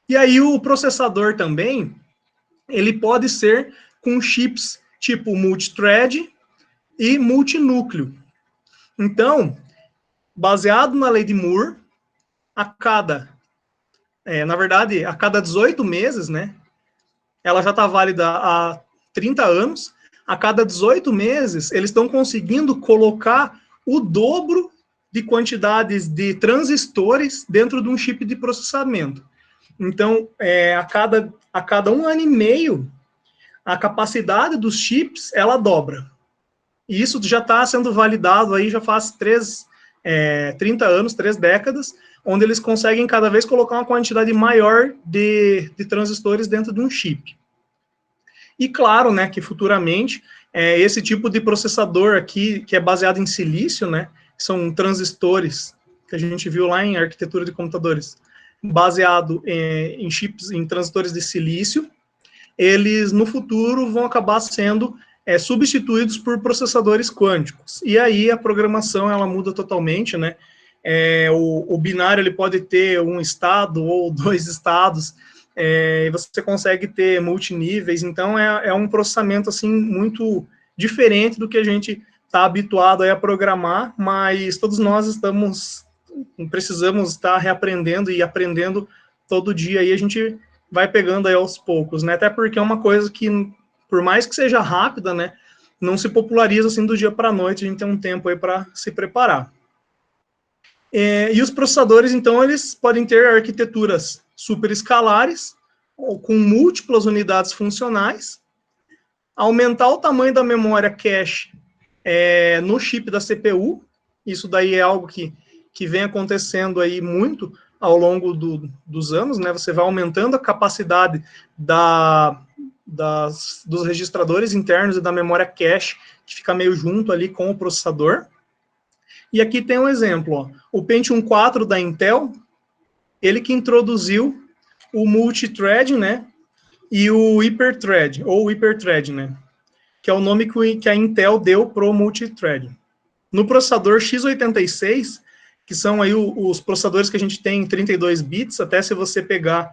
E aí o processador também, ele pode ser com chips tipo multithread e multinúcleo. Então, baseado na lei de Moore, na verdade, a cada 18 meses, né? Ela já está válida há 30 anos. A cada 18 meses, eles estão conseguindo colocar o dobro de quantidades de transistores dentro de um chip de processamento. Então, a cada 1 ano e meio, a capacidade dos chips, ela dobra. E isso já está sendo validado aí já faz 30 anos, 3 décadas, onde eles conseguem cada vez colocar uma quantidade maior de transistores dentro de um chip. E claro, né, que futuramente, esse tipo de processador aqui, que é baseado em silício, né, são transistores, que a gente viu lá em arquitetura de computadores, baseado em chips, em transistores de silício, eles no futuro vão acabar sendo substituídos por processadores quânticos. E aí a programação ela muda totalmente, né? O binário ele pode ter um estado ou 2 estados, e você consegue ter multiníveis, então é um processamento assim muito diferente do que a gente está habituado a programar, mas todos nós precisamos estar reaprendendo e aprendendo todo dia, e a gente vai pegando aí aos poucos, né? Até porque é uma coisa que, por mais que seja rápida, né, não se populariza assim do dia para a noite, a gente tem um tempo aí para se preparar. E os processadores, então, eles podem ter arquiteturas superescalares, ou com múltiplas unidades funcionais, aumentar o tamanho da memória cache no chip da CPU, isso daí é algo que vem acontecendo aí muito ao longo dos anos, né? Você vai aumentando a capacidade dos registradores internos e da memória cache, que fica meio junto ali com o processador. E aqui tem um exemplo, ó. O Pentium 4 da Intel, ele que introduziu o multithread, né? E o hyperthread, ou hyperthread, né? Que é o nome que a Intel deu para o multithread. No processador x86, que são aí os processadores que a gente tem em 32 bits, até se você pegar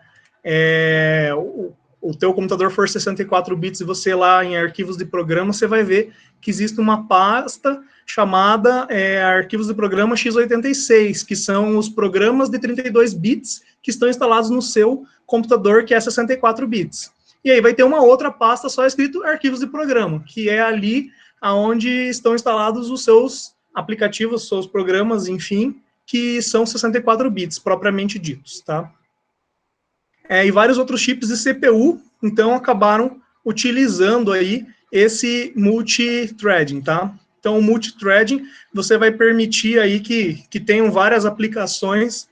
o teu computador for 64 bits e você lá em arquivos de programa, você vai ver que existe uma pasta chamada arquivos de programa x86, que são os programas de 32 bits que estão instalados no seu computador, que é 64 bits. E aí vai ter uma outra pasta só escrito arquivos de programa, que é ali onde estão instalados os seus aplicativos, os seus programas, enfim, que são 64 bits, propriamente ditos, tá? E vários outros chips de CPU, então, acabaram utilizando aí esse multithreading, tá? Então, o multithreading, você vai permitir aí que tenham várias aplicações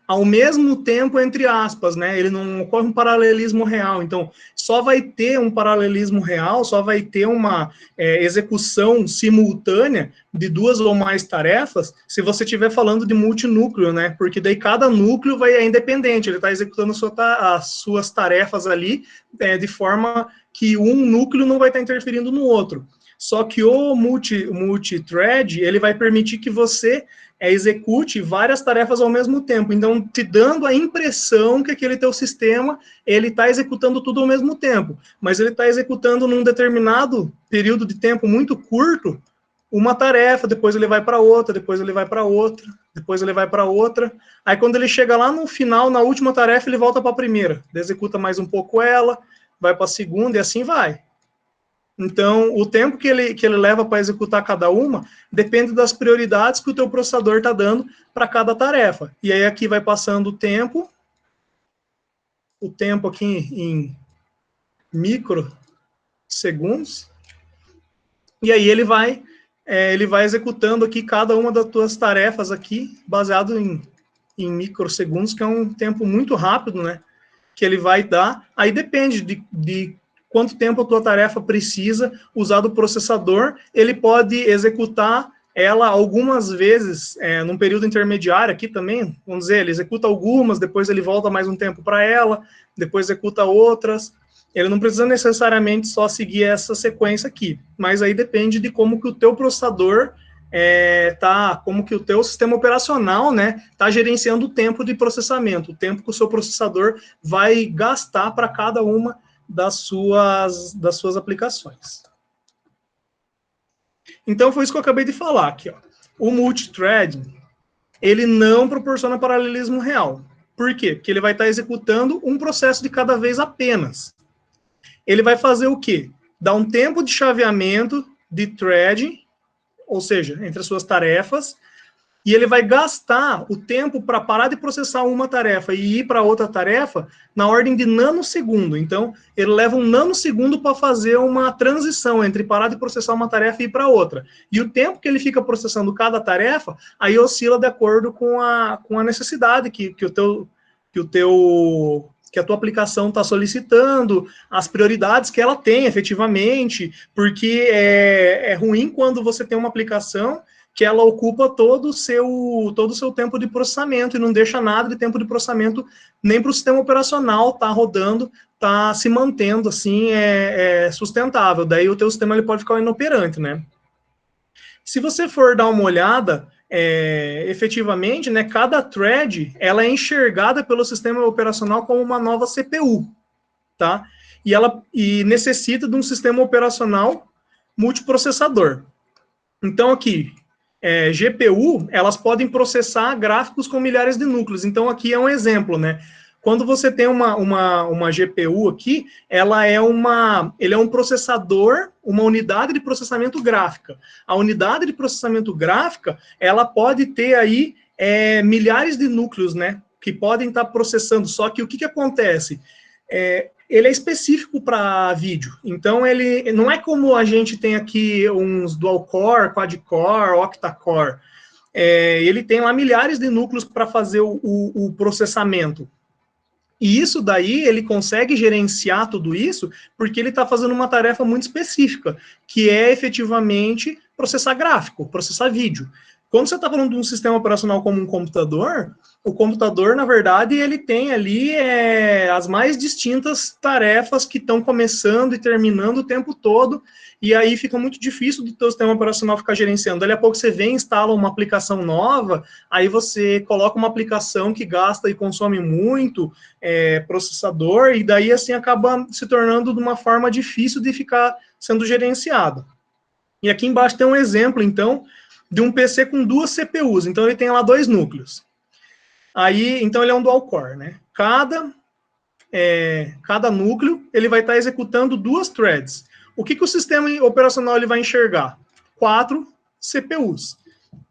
ao mesmo tempo, entre aspas, né? Ele não ocorre um paralelismo real. Então, só vai ter um paralelismo real, só vai ter uma execução simultânea de 2 ou mais tarefas se você estiver falando de multinúcleo, né? Porque daí cada núcleo é independente, ele está executando as suas tarefas ali de forma que um núcleo não vai estar interferindo no outro. Só que o multithread, ele vai permitir que você execute várias tarefas ao mesmo tempo, então te dando a impressão que aquele teu sistema, ele está executando tudo ao mesmo tempo, mas ele está executando num determinado período de tempo muito curto, uma tarefa, depois ele vai para outra, depois ele vai para outra, depois ele vai para outra, aí quando ele chega lá no final, na última tarefa, ele volta para a primeira, executa mais um pouco ela, vai para a segunda e assim vai. Então, o tempo que ele leva para executar cada uma depende das prioridades que o teu processador está dando para cada tarefa. E aí aqui vai passando o tempo aqui em microsegundos, e aí ele vai executando aqui cada uma das tuas tarefas aqui, baseado em microsegundos, que é um tempo muito rápido, né? Que ele vai dar. Aí depende de quanto tempo a tua tarefa precisa usar do processador, ele pode executar ela algumas vezes num período intermediário aqui também, vamos dizer, ele executa algumas, depois ele volta mais um tempo para ela, depois executa outras, ele não precisa necessariamente só seguir essa sequência aqui, mas aí depende de como que o teu processador como que o teu sistema operacional, né, tá gerenciando o tempo de processamento, o tempo que o seu processador vai gastar para cada uma das suas aplicações. Então, foi isso que eu acabei de falar aqui, ó. O multithreading, ele não proporciona paralelismo real. Por quê? Porque ele vai estar executando um processo de cada vez apenas. Ele vai fazer o quê? Dar um tempo de chaveamento de threading, ou seja, entre as suas tarefas, e ele vai gastar o tempo para parar de processar uma tarefa e ir para outra tarefa na ordem de nanosegundo. Então, ele leva um nanosegundo para fazer uma transição entre parar de processar uma tarefa e ir para outra. E o tempo que ele fica processando cada tarefa, aí oscila de acordo com a necessidade que a tua aplicação está solicitando, as prioridades que ela tem efetivamente, porque é ruim quando você tem uma aplicação que ela ocupa todo o seu tempo de processamento e não deixa nada de tempo de processamento nem para o sistema operacional tá rodando, tá se mantendo assim, sustentável. Daí o teu sistema ele pode ficar inoperante, né? Se você for dar uma olhada, efetivamente, né, cada thread ela é enxergada pelo sistema operacional como uma nova CPU, tá? E necessita de um sistema operacional multiprocessador. Então aqui, GPU, elas podem processar gráficos com milhares de núcleos. Então, aqui é um exemplo, né? Quando você tem uma GPU aqui, ele é um processador, uma unidade de processamento gráfica. A unidade de processamento gráfica, ela pode ter aí milhares de núcleos, né? Que podem estar processando. Só que o que acontece? Ele é específico para vídeo. Então, ele não é como a gente tem aqui uns dual-core, quad-core, octa-core. Ele tem lá milhares de núcleos para fazer o processamento. E isso daí, ele consegue gerenciar tudo isso porque ele está fazendo uma tarefa muito específica, que é efetivamente processar gráfico, processar vídeo. Quando você está falando de um sistema operacional como um computador, o computador, na verdade, ele tem ali as mais distintas tarefas que estão começando e terminando o tempo todo, e aí fica muito difícil do teu sistema operacional ficar gerenciando. Dali a pouco você vem, instala uma aplicação nova, aí você coloca uma aplicação que gasta e consome muito processador, e daí assim acaba se tornando de uma forma difícil de ficar sendo gerenciado. E aqui embaixo tem um exemplo, então, de um PC com duas CPUs. Então, ele tem lá 2 núcleos. Aí, então, ele é um dual-core, né? Cada núcleo, ele vai estar executando 2 threads. O que o sistema operacional ele vai enxergar? 4 CPUs.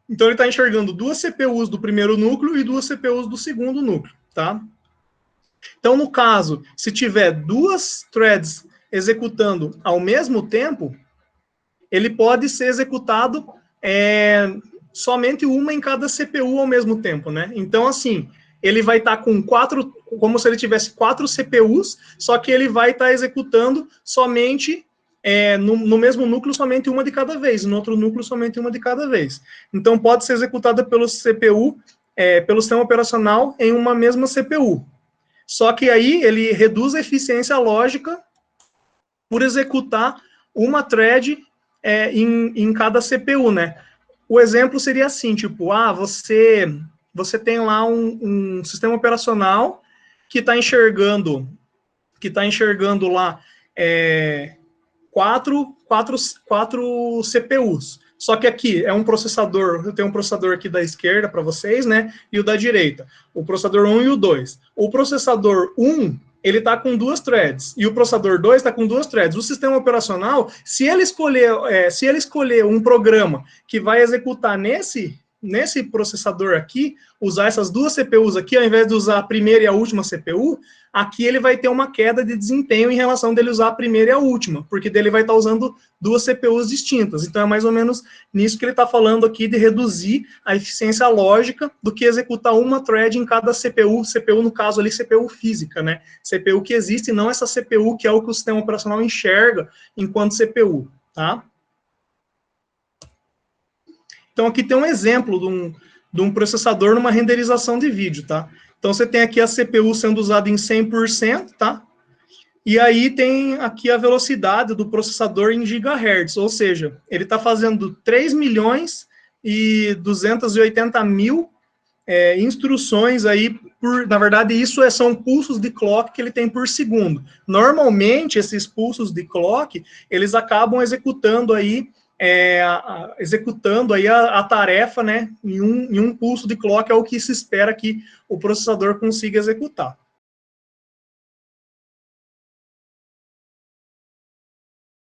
Então, ele está enxergando 2 CPUs do primeiro núcleo e 2 CPUs do segundo núcleo, tá? Então, no caso, se tiver 2 threads executando ao mesmo tempo, ele pode ser executado somente uma em cada CPU ao mesmo tempo, né? Então, assim, ele vai estar com 4, como se ele tivesse 4 CPUs, só que ele vai estar executando somente, no mesmo núcleo, somente uma de cada vez, no outro núcleo, somente uma de cada vez. Então, pode ser executada pelo CPU, pelo sistema operacional, em uma mesma CPU. Só que aí ele reduz a eficiência lógica por executar uma thread em cada CPU, né? O exemplo seria assim, tipo, você tem lá um sistema operacional que está enxergando lá 4 CPUs. Só que aqui é um processador, eu tenho um processador aqui da esquerda para vocês, né? E o da direita. O processador 1 e o 2. O processador 1, ele está com 2 threads, e o processador 2 está com 2 threads. O sistema operacional, se ele escolher um programa que vai executar nesse processador aqui, usar essas 2 CPUs aqui, ao invés de usar a primeira e a última CPU, aqui ele vai ter uma queda de desempenho em relação dele usar a primeira e a última, porque dele vai estar usando 2 CPUs distintas. Então, é mais ou menos nisso que ele está falando aqui, de reduzir a eficiência lógica do que executar uma thread em cada CPU, CPU no caso ali, CPU física, né? CPU que existe, não essa CPU que é o que o sistema operacional enxerga enquanto CPU, tá? Então, aqui tem um exemplo de um processador numa renderização de vídeo, tá? Então, você tem aqui a CPU sendo usada em 100%, tá? E aí tem aqui a velocidade do processador em gigahertz, ou seja, ele está fazendo 3 milhões 280 mil instruções aí, na verdade, isso são pulsos de clock que ele tem por segundo. Normalmente, esses pulsos de clock, eles acabam executando aí, a tarefa, né, em um pulso de clock é o que se espera que o processador consiga executar.